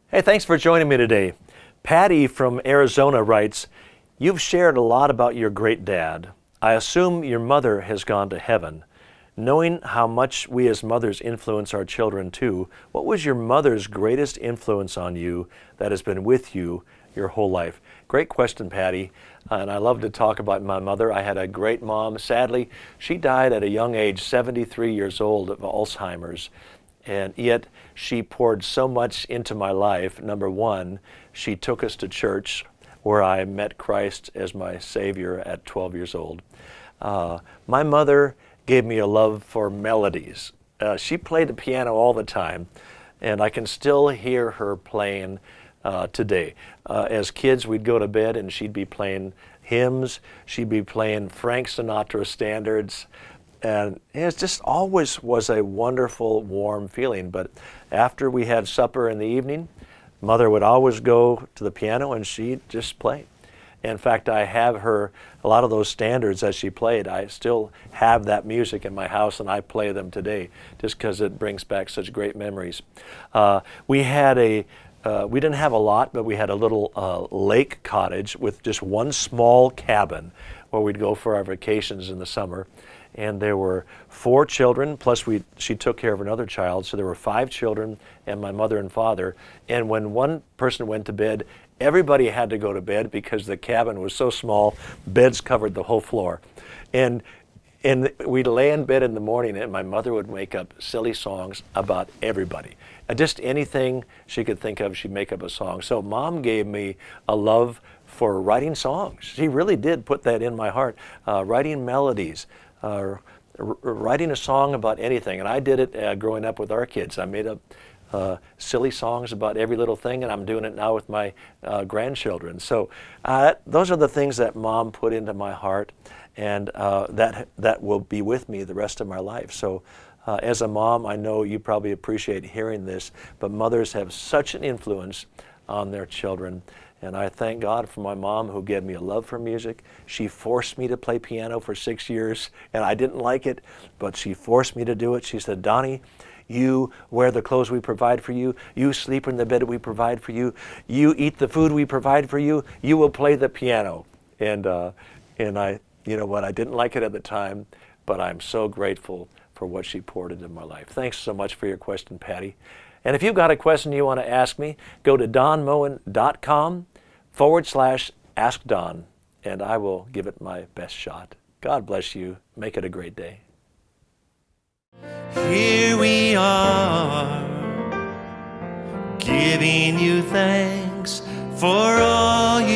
Hey, thanks for joining me today. Patti from Arizona writes, "You've shared a lot about your great dad. I assume your mother has gone to heaven. Knowing how much we as mothers influence our children too, what was your mother's greatest influence on you that has been with you your whole life?" Great question, Patti. And I love to talk about my mother. I had a great mom. Sadly, she died at a young age, 73 years old, of Alzheimer's. And yet she poured so much into my life. Number one, she took us to church where I met Christ as my Savior at 12 years old. My mother gave me a love for melodies. She played the piano all the time, and I can still hear her playing today. As kids, we'd go to bed and she'd be playing hymns. She'd be playing Frank Sinatra standards. And it just always was a wonderful, warm feeling. But after we had supper in the evening, Mother would always go to the piano and she'd just play. In fact, I have a lot of those standards that she played. I still have that music in my house and I play them today just because it brings back such great memories. We didn't have a lot, but we had a little lake cottage with just one small cabin where we'd go for our vacations in the summer. And there were 4 children, plus she took care of another child, so there were 5 children and my mother and father. And when one person went to bed, everybody had to go to bed because the cabin was so small, beds covered the whole floor. And we'd lay in bed in the morning and my mother would make up silly songs about everybody. Just anything she could think of, she'd make up a song. So Mom gave me a love for writing songs. She really did put that in my heart, writing melodies. Writing a song about anything, and I did it growing up with our kids. I made up silly songs about every little thing, and I'm doing it now with my grandchildren. So those are the things that Mom put into my heart, and that will be with me the rest of my life. So as a mom, I know you probably appreciate hearing this, but mothers have such an influence on their children. And I thank God for my mom who gave me a love for music. She forced me to play piano for 6 years, and I didn't like it, but she forced me to do it. She said, "Donnie, you wear the clothes we provide for you. You sleep in the bed we provide for you. You eat the food we provide for you. You will play the piano." And I, you know what, I didn't like it at the time, but I'm so grateful for what she poured into my life. Thanks so much for your question, Patti. And if you've got a question you want to ask me, go to DonMoen.com/Ask Don, and I will give it my best shot. God bless you. Make it a great day. Here we are, giving you thanks for all you